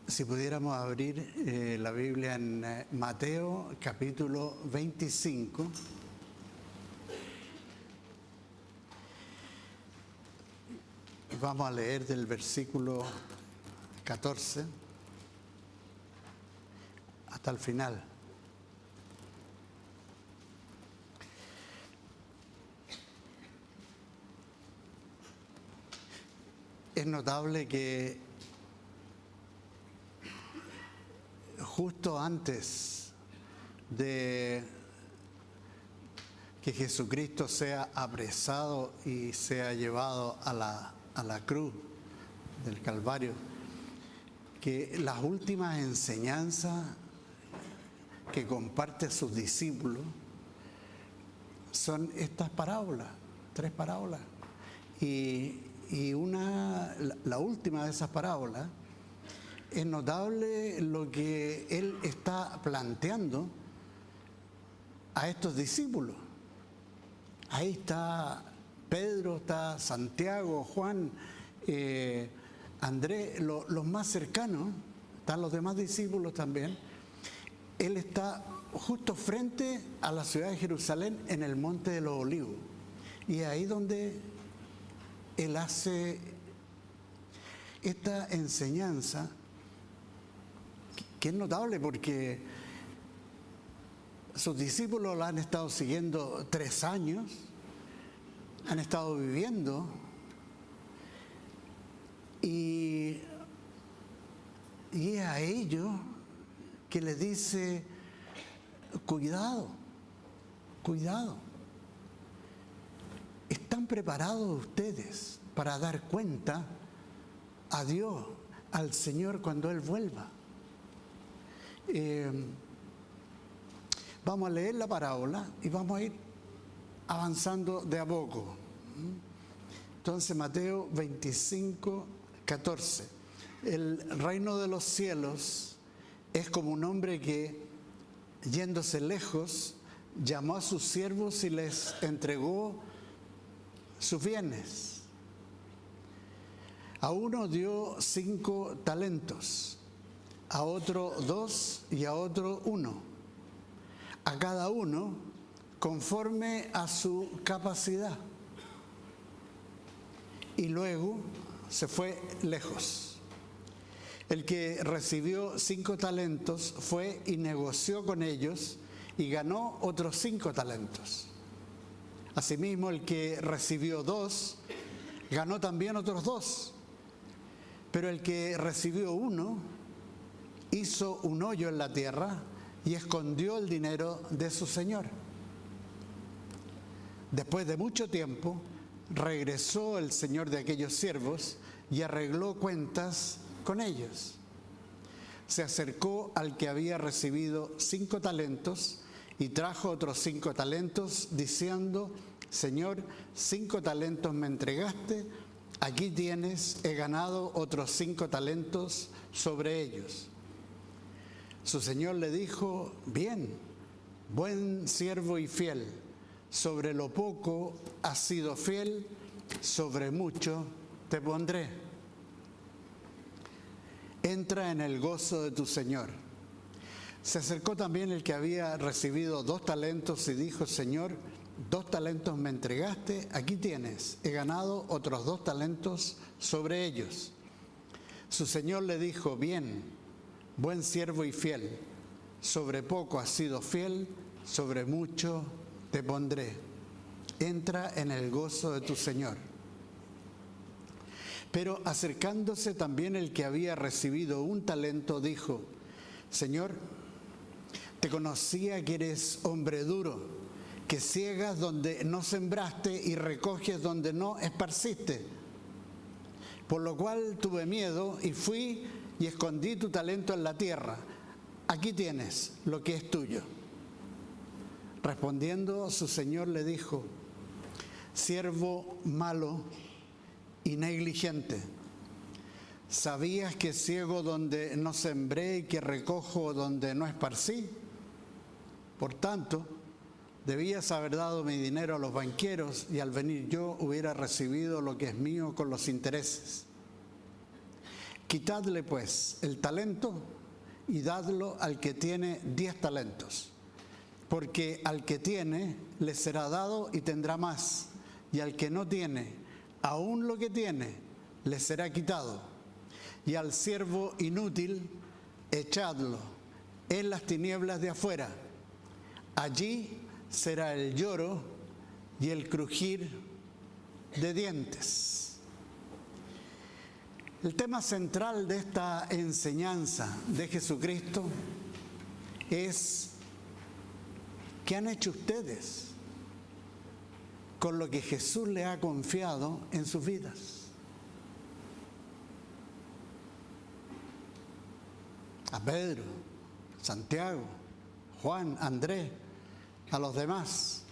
Si pudiéramos abrir la Biblia en Mateo capítulo 25. Vamos a leer del versículo 14 hasta el final. Es notable que justo antes de que Jesucristo sea apresado y sea llevado a la cruz del Calvario, que las últimas enseñanzas que comparte a sus discípulos son estas parábolas, 3 parábolas. Y la última de esas parábolas, es notable lo que él está planteando a estos discípulos. Ahí está Pedro, está Santiago, Juan, Andrés, los más cercanos, están los demás discípulos también. Él está justo frente a la ciudad de Jerusalén, en el Monte de los Olivos. Y ahí donde él hace esta enseñanza, que es notable porque sus discípulos la han estado siguiendo 3 años, han estado viviendo, y es a ellos que les dice: cuidado, cuidado. ¿Están preparados ustedes para dar cuenta a Dios, al Señor, cuando Él vuelva? Vamos a leer la parábola y vamos a ir avanzando de a poco. Entonces, Mateo 25, 14. El reino de los cielos es como un hombre que, yéndose lejos, llamó a sus siervos y les entregó sus bienes. A uno dio 5 talentos, a otro 2 y a otro 1, a cada uno conforme a su capacidad. Y luego se fue lejos. El que recibió 5 talentos fue y negoció con ellos y ganó otros 5 talentos. Asimismo, el que recibió 2 ganó también otros 2. Pero el que recibió 1 hizo un hoyo en la tierra y escondió el dinero de su señor. Después de mucho tiempo, regresó el señor de aquellos siervos y arregló cuentas con ellos. Se acercó al que había recibido 5 talentos y trajo otros 5 talentos, diciendo: Señor, 5 talentos me entregaste, aquí tienes, he ganado otros 5 talentos sobre ellos. Su señor le dijo: bien, buen siervo y fiel, sobre lo poco has sido fiel, sobre mucho te pondré. Entra en el gozo de tu señor. Se acercó también el que había recibido 2 talentos y dijo: Señor, 2 talentos me entregaste, aquí tienes, he ganado otros 2 talentos sobre ellos. Su señor le dijo: bien, buen siervo y fiel, sobre poco has sido fiel, sobre mucho te pondré. Entra en el gozo de tu señor. Pero acercándose también el que había recibido 1 talento, dijo: Señor, te conocía que eres hombre duro, que ciegas donde no sembraste y recoges donde no esparciste. Por lo cual tuve miedo y fui y escondí tu talento en la tierra. Aquí tienes lo que es tuyo. Respondiendo, su señor le dijo: siervo malo y negligente, ¿sabías que ciego donde no sembré y que recojo donde no esparcí? Por tanto, debías haber dado mi dinero a los banqueros y al venir yo hubiera recibido lo que es mío con los intereses. Quitadle pues el talento y dadlo al que tiene 10 talentos, porque al que tiene le será dado y tendrá más, y al que no tiene, aún lo que tiene, le será quitado. Y al siervo inútil, echadlo en las tinieblas de afuera. Allí será el lloro y el crujir de dientes. El tema central de esta enseñanza de Jesucristo es: ¿qué han hecho ustedes con lo que Jesús les ha confiado en sus vidas? A Pedro, Santiago, Juan, Andrés, a los demás.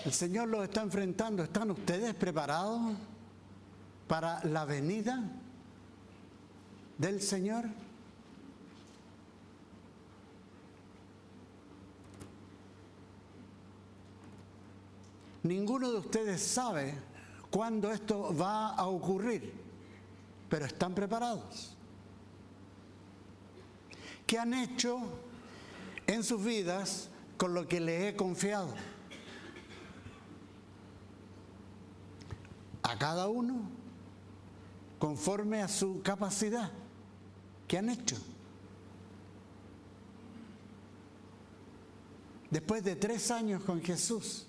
El Señor los está enfrentando. ¿Están ustedes preparados para la venida del Señor? Ninguno de ustedes sabe cuándo esto va a ocurrir, pero están preparados. ¿Qué han hecho en sus vidas con lo que les he confiado? A cada uno conforme a su capacidad. ¿Qué han hecho? Después de 3 años con Jesús,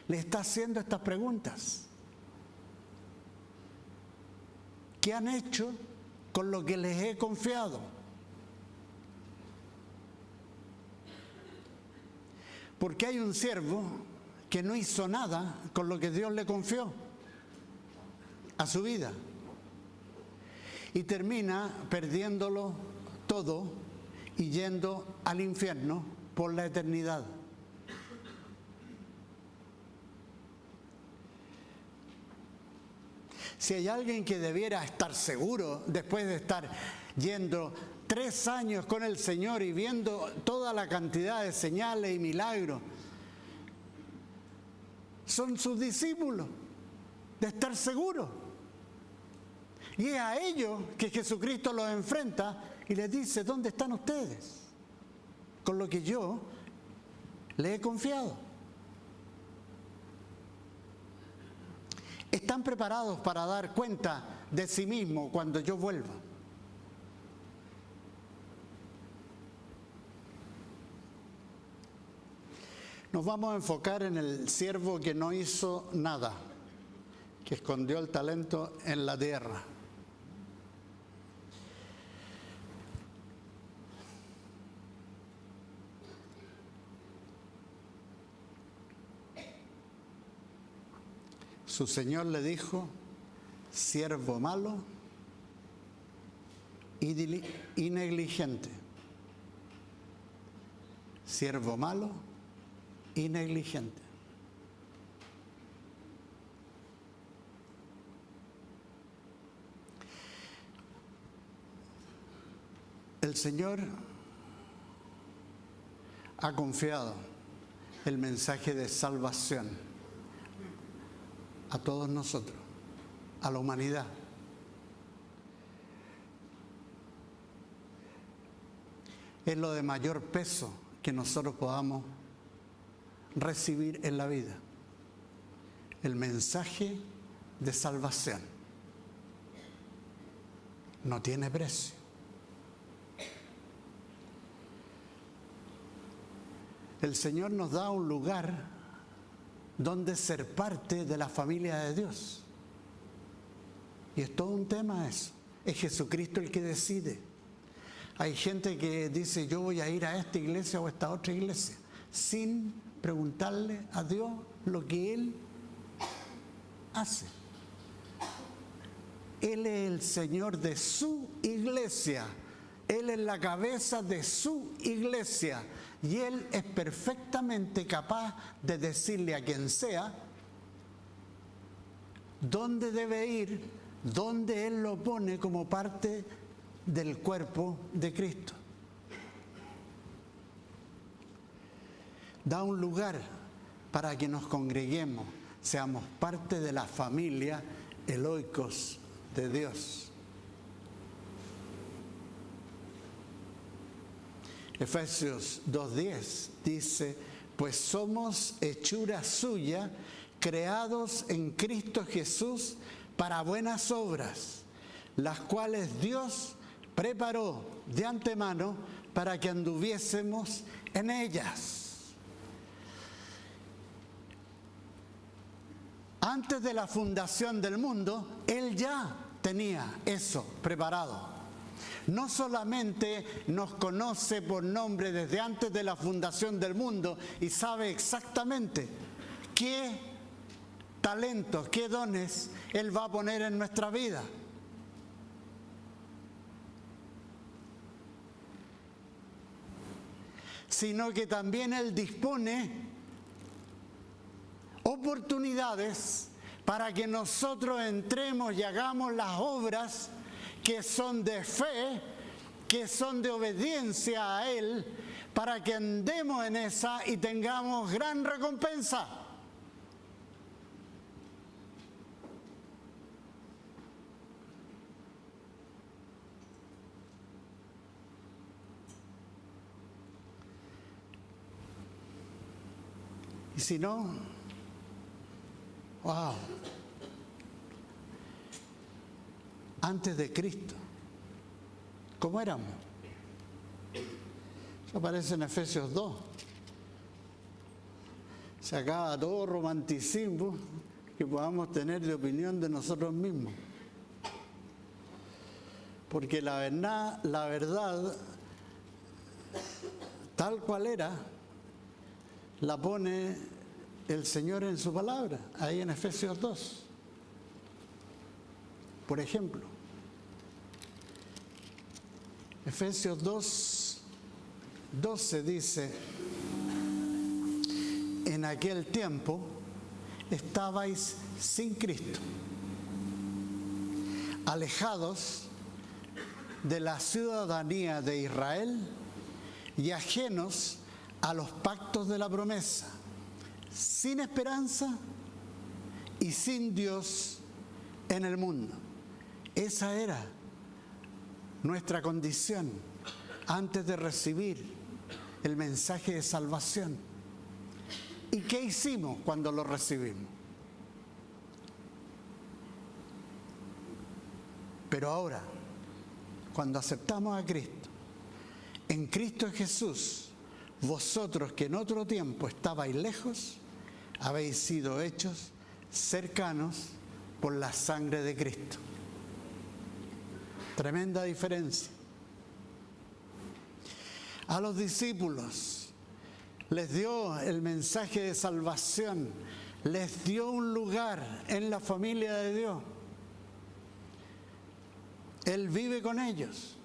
le está haciendo estas preguntas. ¿Qué han hecho con lo que les he confiado? Porque hay un siervo que no hizo nada con lo que Dios le confió a su vida y termina perdiéndolo todo y yendo al infierno por la eternidad. Si hay alguien que debiera estar seguro después de estar yendo 3 años con el Señor y viendo toda la cantidad de señales y milagros, son sus discípulos, de estar seguros. Y es a ellos que Jesucristo los enfrenta y les dice: ¿dónde están ustedes con lo que yo les he confiado? ¿Están preparados para dar cuenta de sí mismos cuando yo vuelva? Nos vamos a enfocar en el siervo que no hizo nada, que escondió el talento en la tierra. Su señor le dijo: siervo malo y negligente. Siervo malo y negligente. El Señor ha confiado el mensaje de salvación a todos nosotros, a la humanidad. Es lo de mayor peso que nosotros podamos recibir en la vida: el mensaje de salvación. No tiene precio. El Señor nos da un lugar donde ser parte de la familia de Dios. Y es todo un tema eso. Es Jesucristo el que decide. Hay gente que dice: yo voy a ir a esta iglesia o a esta otra iglesia, sin preguntarle a Dios lo que Él hace. Él es el Señor de su iglesia. Él es la cabeza de su iglesia. Y Él es perfectamente capaz de decirle a quien sea dónde debe ir, dónde Él lo pone como parte del cuerpo de Cristo. Da un lugar para que nos congreguemos, seamos parte de la familia Eloikos de Dios. Efesios 2:10 dice, pues somos hechura suya, creados en Cristo Jesús para buenas obras, las cuales Dios preparó de antemano para que anduviésemos en ellas. Antes de la fundación del mundo, Él ya tenía eso preparado. No solamente nos conoce por nombre desde antes de la fundación del mundo y sabe exactamente qué talentos, qué dones Él va a poner en nuestra vida. Sino que también Él dispone oportunidades para que nosotros entremos y hagamos las obras que son de fe, que son de obediencia a Él, para que andemos en esa y tengamos gran recompensa. Y si no, wow, antes de Cristo, ¿cómo éramos? Eso aparece en Efesios 2. Se acaba todo romanticismo que podamos tener de opinión de nosotros mismos. Porque la verdad, tal cual era, la pone el Señor en su palabra, ahí en Efesios 2. Por ejemplo, Efesios 2:12 dice, en aquel tiempo estabais sin Cristo, alejados de la ciudadanía de Israel y ajenos a los pactos de la promesa, sin esperanza y sin Dios en el mundo. Esa era nuestra condición antes de recibir el mensaje de salvación. ¿Y qué hicimos cuando lo recibimos? Pero ahora, cuando aceptamos a Cristo, en Cristo Jesús, vosotros que en otro tiempo estabais lejos, habéis sido hechos cercanos por la sangre de Cristo. Tremenda diferencia. A los discípulos les dio el mensaje de salvación, les dio un lugar en la familia de Dios. Él vive con ellos.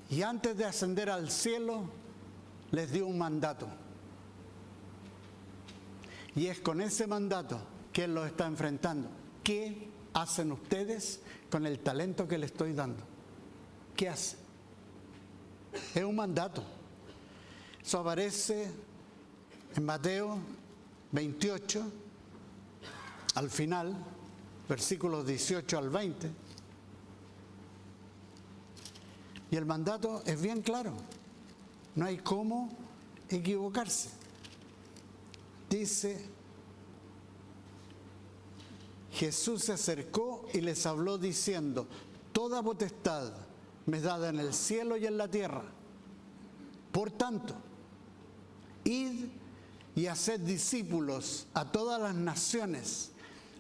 Y antes de ascender al cielo, les dio un mandato. Y es con ese mandato que Él los está enfrentando. ¿Qué hacen ustedes con el talento que les estoy dando? ¿Qué hacen? Es un mandato. Eso aparece en Mateo 28, al final, versículos 18 al 20. Y el mandato es bien claro. No hay cómo equivocarse. Dice, Jesús se acercó y les habló diciendo, toda potestad me es dada en el cielo y en la tierra. Por tanto, id y haced discípulos a todas las naciones,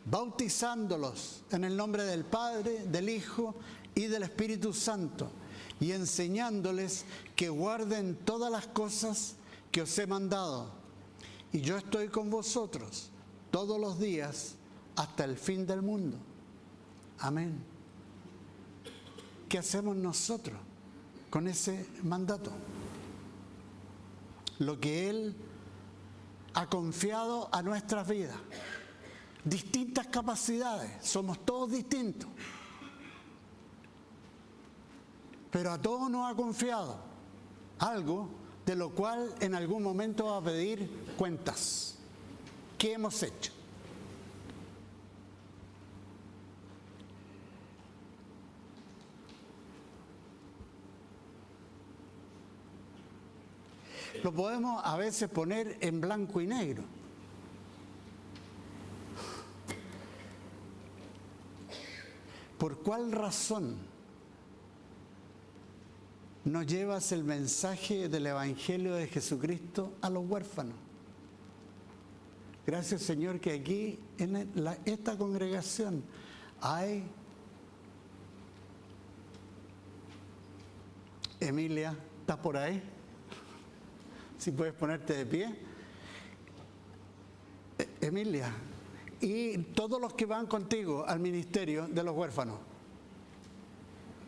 bautizándolos en el nombre del Padre, del Hijo y del Espíritu Santo, y enseñándoles que guarden todas las cosas que os he mandado. Y yo estoy con vosotros todos los días hasta el fin del mundo. Amén. ¿Qué hacemos nosotros con ese mandato? Lo que Él ha confiado a nuestras vidas. Distintas capacidades, somos todos distintos. Pero a todos nos ha confiado algo de lo cual en algún momento va a pedir cuentas. ¿Qué hemos hecho? lo podemos a veces poner en blanco y negro. ¿Por cuál razón no llevas el mensaje del Evangelio de Jesucristo a los huérfanos? Gracias, Señor, que aquí en esta congregación hay... Emilia, ¿estás por ahí? Si puedes ponerte de pie. Emilia, y todos los que van contigo al ministerio de los huérfanos,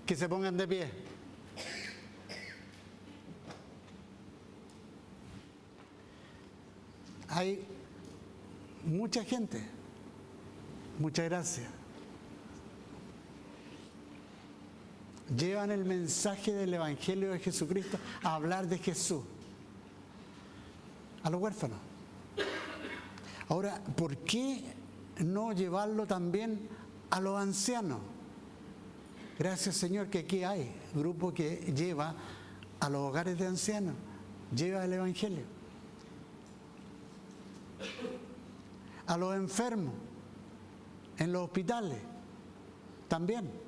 que se pongan de pie. Hay mucha gente. Muchas gracias. Llevan el mensaje del Evangelio de Jesucristo a hablar de Jesús a los huérfanos. Ahora, ¿por qué no llevarlo también a los ancianos? Gracias, Señor, que aquí hay grupo que lleva a los hogares de ancianos, lleva el Evangelio. A los enfermos, en los hospitales, también.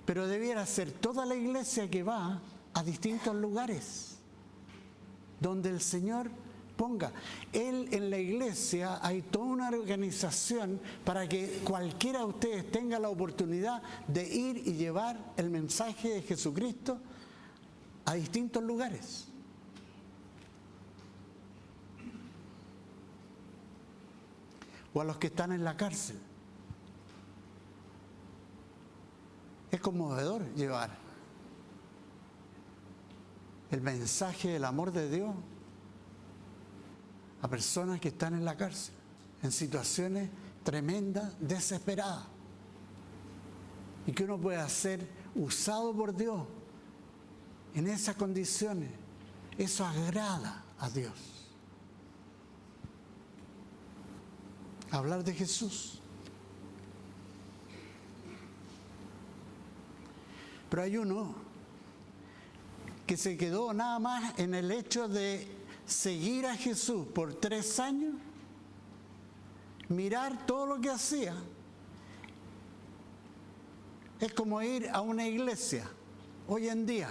Pero debiera ser toda la iglesia que va a distintos lugares donde el Señor ponga. Él en la iglesia hay toda una organización para que cualquiera de ustedes tenga la oportunidad de ir y llevar el mensaje de Jesucristo a distintos lugares. O a los que están en la cárcel. Es conmovedor llevar el mensaje del amor de Dios a personas que están en la cárcel, en situaciones tremendas, desesperadas. Y que uno pueda ser usado por Dios en esas condiciones. Eso agrada a Dios. Hablar de Jesús. Pero hay uno que se quedó nada más en el hecho de seguir a Jesús por 3 años, mirar todo lo que hacía. Es como ir a una iglesia hoy en día.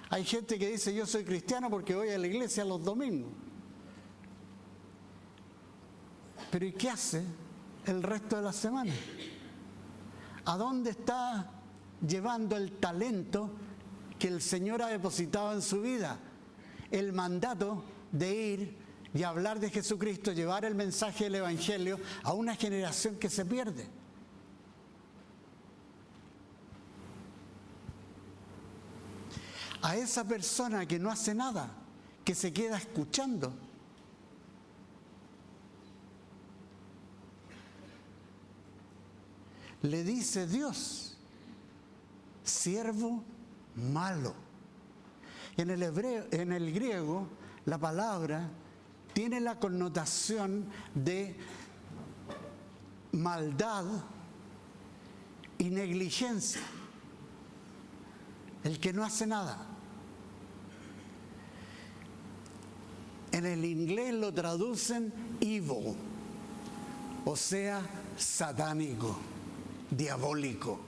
Hay gente que dice: yo soy cristiano porque voy a la iglesia los domingos. Pero ¿y qué hace el resto de la semana? ¿A dónde está llevando el talento que el Señor ha depositado en su vida? El mandato de ir y hablar de Jesucristo, llevar el mensaje del Evangelio a una generación que se pierde. A esa persona que no hace nada, que se queda escuchando. Le dice Dios: siervo malo. En el griego, la palabra tiene la connotación de maldad y negligencia. El que no hace nada. En el inglés lo traducen evil, o sea, satánico, diabólico.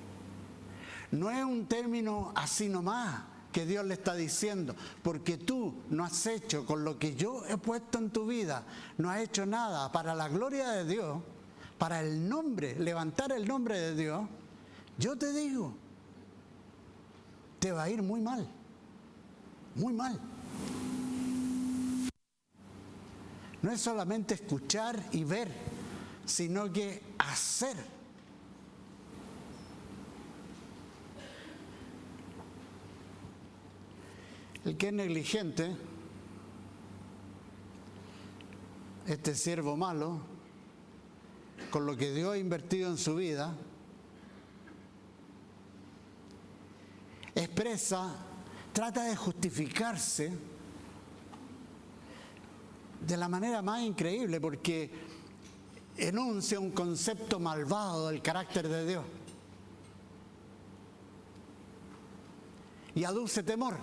No es un término así nomás que Dios le está diciendo, porque tú no has hecho con lo que yo he puesto en tu vida, no has hecho nada para la gloria de Dios, para el nombre, levantar el nombre de Dios. Yo te digo, te va a ir muy mal, muy mal. No es solamente escuchar y ver, sino que hacer. El que es negligente, este siervo malo, con lo que Dios ha invertido en su vida, expresa, trata de justificarse de la manera más increíble, porque enuncia un concepto malvado del carácter de Dios. y aduce temor.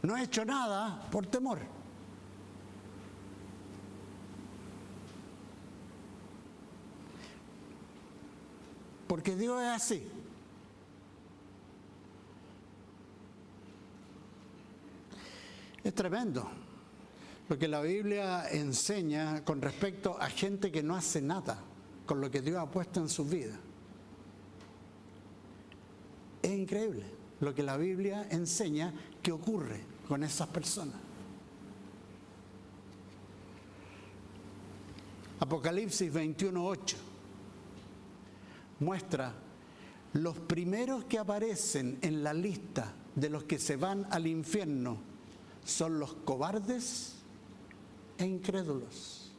No he hecho nada por temor. Porque Dios es así. Es tremendo lo que la Biblia enseña con respecto a gente que no hace nada con lo que Dios ha puesto en sus vidas. Es increíble lo que la Biblia enseña que ocurre con esas personas. Apocalipsis 21:8 muestra los primeros que aparecen en la lista de los que se van al infierno son los cobardes e incrédulos.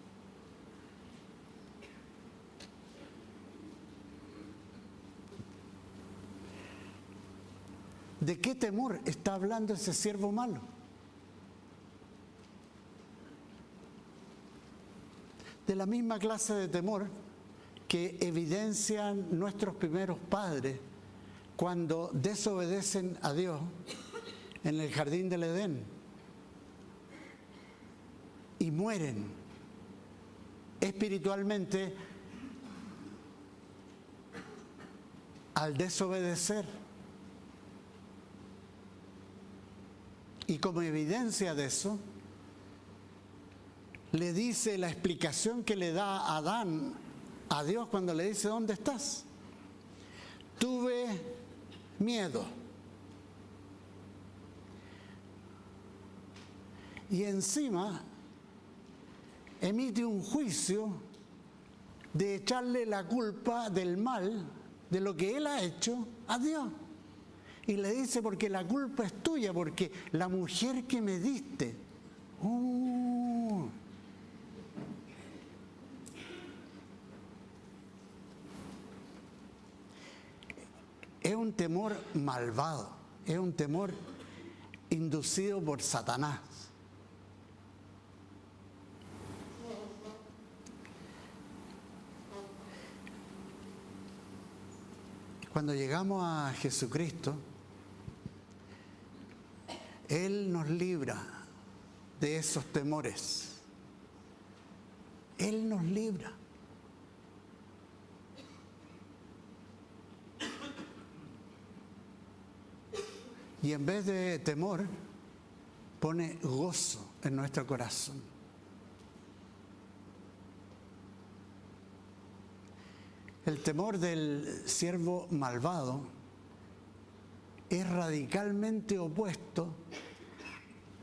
¿De qué temor está hablando ese siervo malo? De la misma clase de temor que evidencian nuestros primeros padres cuando desobedecen a Dios en el jardín del Edén y mueren espiritualmente al desobedecer. Y como evidencia de eso, le dice la explicación que le da Adán a Dios cuando le dice: ¿dónde estás? Tuve miedo. Y encima emite un juicio de echarle la culpa del mal, de lo que él ha hecho, a Dios. Y le dice: porque la culpa es tuya, porque la mujer que me diste. Es un temor malvado, es un temor inducido por Satanás. Cuando llegamos a Jesucristo, Él nos libra de esos temores. Él nos libra. Y en vez de temor, pone gozo en nuestro corazón. El temor del siervo malvado es radicalmente opuesto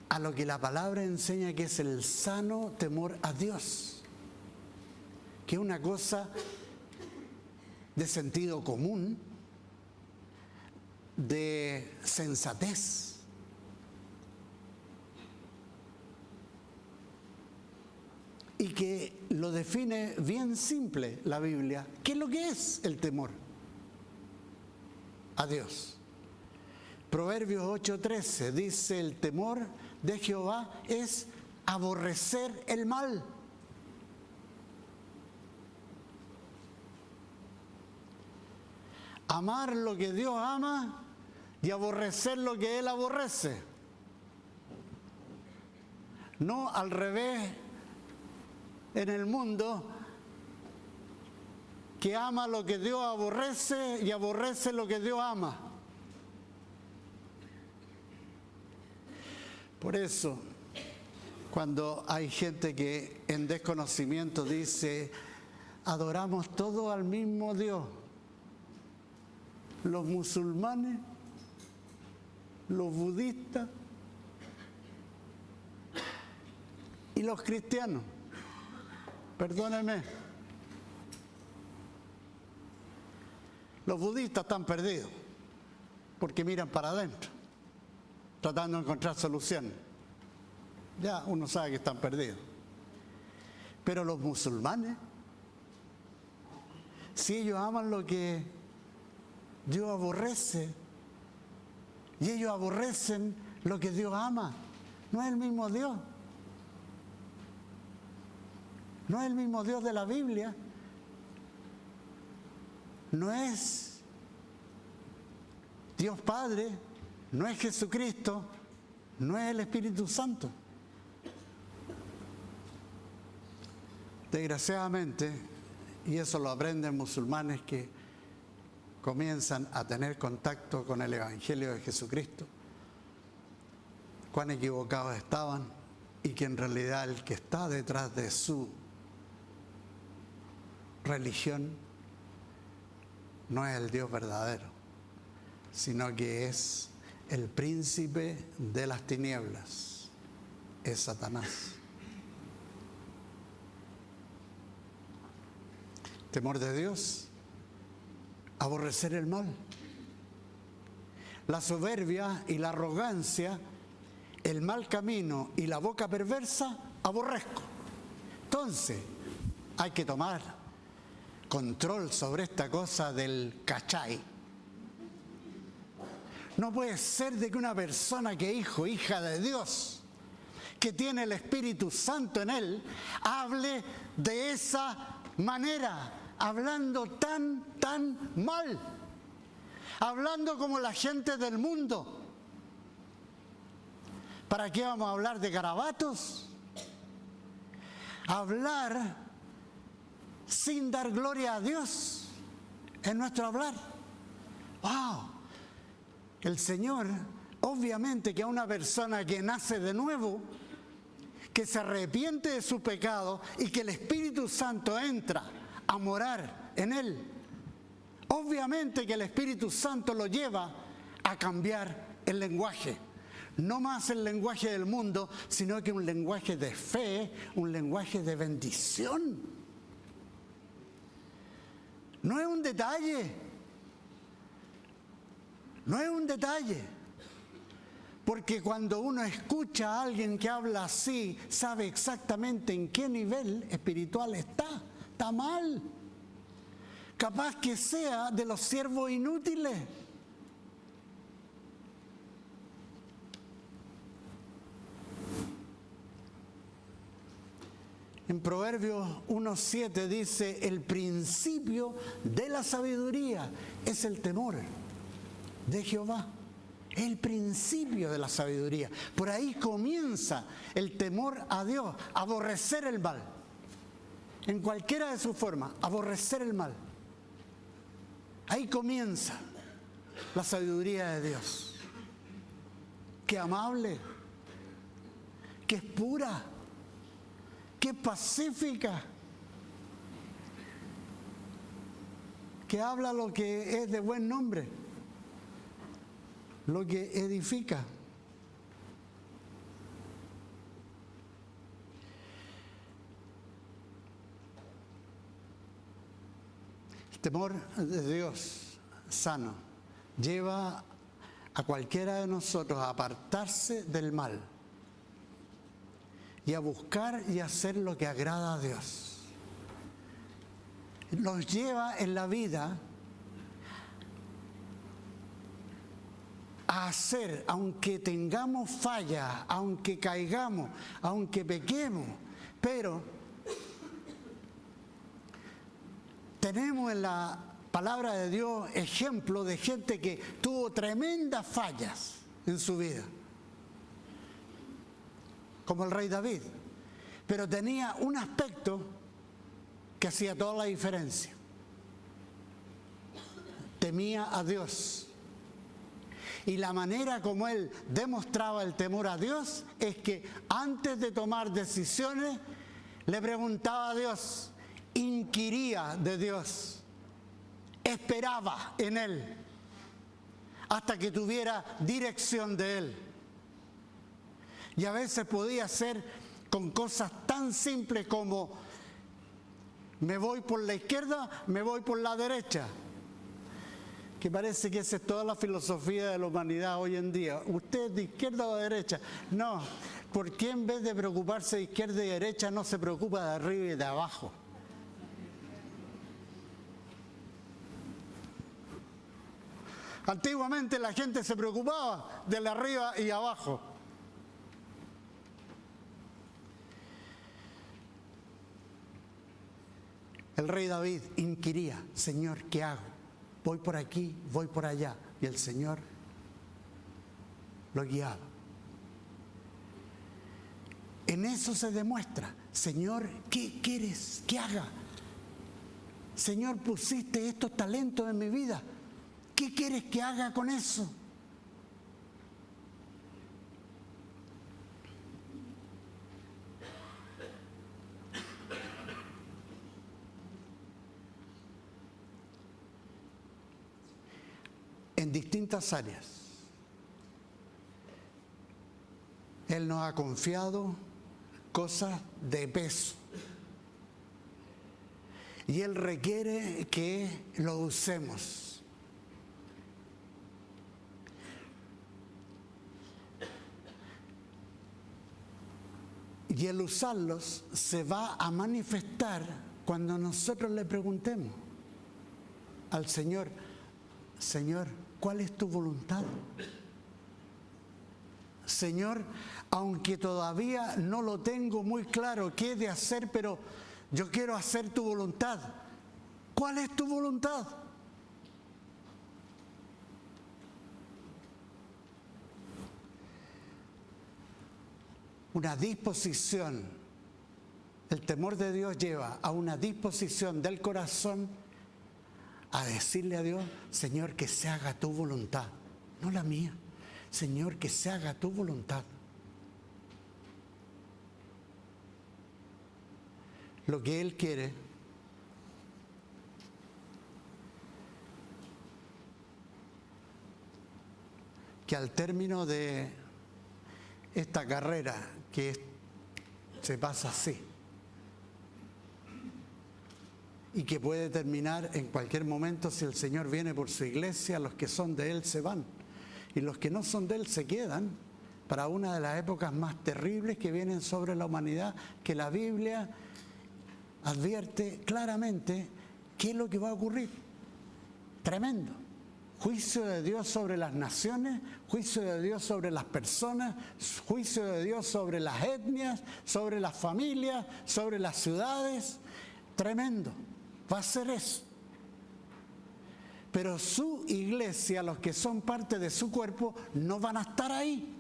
a lo que la palabra enseña que es el sano temor a Dios, que es una cosa de sentido común, de sensatez. Y que lo define bien simple la Biblia. ¿Qué es lo que es el temor a Dios? Proverbios 8:13 dice: el temor de Jehová es aborrecer el mal. Amar lo que Dios ama y aborrecer lo que Él aborrece. No al revés en el mundo, que ama lo que Dios aborrece y aborrece lo que Dios ama. Por eso, cuando hay gente que en desconocimiento dice: adoramos todo al mismo Dios, los musulmanes, los budistas y los cristianos. Perdónenme, los budistas están perdidos porque miran para adentro, tratando de encontrar soluciones. Ya uno sabe que están perdidos. Pero los musulmanes, si ellos aman lo que Dios aborrece y ellos aborrecen lo que Dios ama, no es el mismo Dios. No es el mismo Dios de la Biblia. No es Dios Padre, no es Jesucristo, no es el Espíritu Santo. Desgraciadamente, y eso lo aprenden musulmanes que comienzan a tener contacto con el Evangelio de Jesucristo, cuán equivocados estaban y que en realidad el que está detrás de su religión no es el Dios verdadero, sino que es el príncipe de las tinieblas, es Satanás. Temor de Dios, aborrecer el mal. La soberbia y la arrogancia, el mal camino y la boca perversa, aborrezco. Entonces, hay que tomar control sobre esta cosa del cachai. No puede ser de que una persona que es hijo, hija de Dios, que tiene el Espíritu Santo en él, hable de esa manera, hablando tan mal, hablando como la gente del mundo. ¿Para qué vamos a hablar de garabatos? Hablar sin dar gloria a Dios en nuestro hablar. ¡Wow! El Señor, obviamente que a una persona que nace de nuevo, que se arrepiente de su pecado y que el Espíritu Santo entra a morar en él, obviamente que el Espíritu Santo lo lleva a cambiar el lenguaje. No más el lenguaje del mundo, sino que un lenguaje de fe, un lenguaje de bendición. No es un detalle. No es un detalle. Porque cuando uno escucha a alguien que habla así, sabe exactamente en qué nivel espiritual está. Está mal. Capaz que sea de los siervos inútiles. En Proverbios 1:7 dice, el principio de la sabiduría es el temor de Jehová. El principio de la sabiduría. Por ahí comienza el temor a Dios, aborrecer el mal. En cualquiera de sus formas, aborrecer el mal. Ahí comienza la sabiduría de Dios. Qué amable, qué pura, qué pacífica, que habla lo que es de buen nombre, lo que edifica. El temor de Dios sano lleva a cualquiera de nosotros a apartarse del mal y a buscar y hacer lo que agrada a Dios. Nos lleva en la vida a hacer, aunque tengamos fallas, aunque caigamos, aunque pequemos, pero tenemos en la palabra de Dios ejemplo de gente que tuvo tremendas fallas en su vida, como el rey David, pero tenía un aspecto que hacía toda la diferencia. Temía a Dios. Y la manera como él demostraba el temor a Dios es que antes de tomar decisiones le preguntaba a Dios, inquiría de Dios, esperaba en él hasta que tuviera dirección de él. Y a veces podía ser con cosas tan simples como me voy por la izquierda, me voy por la derecha. Que parece que esa es toda la filosofía de la humanidad hoy en día. ¿Usted es de izquierda o de derecha? No. ¿Por qué en vez de preocuparse de izquierda y derecha no se preocupa de arriba y de abajo? Antiguamente la gente se preocupaba de la arriba y abajo. El rey David inquiría, Señor, ¿qué hago? Voy por aquí, voy por allá. y el Señor lo guiaba. En eso se demuestra, Señor, ¿qué quieres que haga? Señor, pusiste estos talentos en mi vida, ¿qué quieres que haga con eso? En distintas áreas. Él nos ha confiado cosas de peso. Y Él requiere que lo usemos. Y el usarlos se va a manifestar cuando nosotros le preguntemos al Señor, Señor, ¿cuál es tu voluntad? Señor, aunque todavía no lo tengo muy claro qué he de hacer, pero yo quiero hacer tu voluntad. ¿Cuál es tu voluntad? Una disposición, el temor de Dios lleva a una disposición del corazón a decirle a Dios, Señor, que se haga tu voluntad, no la mía. Señor, que se haga tu voluntad. Lo que Él quiere que al término de esta carrera que se pasa así y que puede terminar en cualquier momento si el Señor viene por su iglesia, los que son de Él se van. Y los que no son de Él se quedan para una de las épocas más terribles que vienen sobre la humanidad, que la Biblia advierte claramente qué es lo que va a ocurrir. Tremendo. Juicio de Dios sobre las naciones, juicio de Dios sobre las personas, juicio de Dios sobre las etnias, sobre las familias, sobre las ciudades. Tremendo. Va a ser eso. Pero su iglesia, los que son parte de su cuerpo, no van a estar ahí.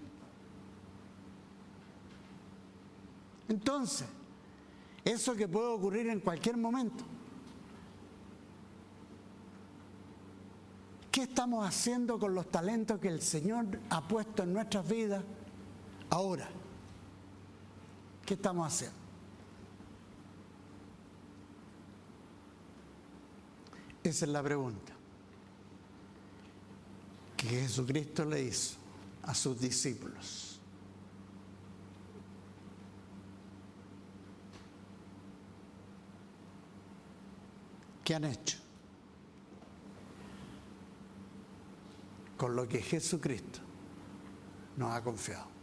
Entonces, eso que puede ocurrir en cualquier momento. ¿Qué estamos haciendo con los talentos que el Señor ha puesto en nuestras vidas ahora? ¿Qué estamos haciendo? Esa es la pregunta que Jesucristo le hizo a sus discípulos. ¿Qué han hecho con lo que Jesucristo nos ha confiado?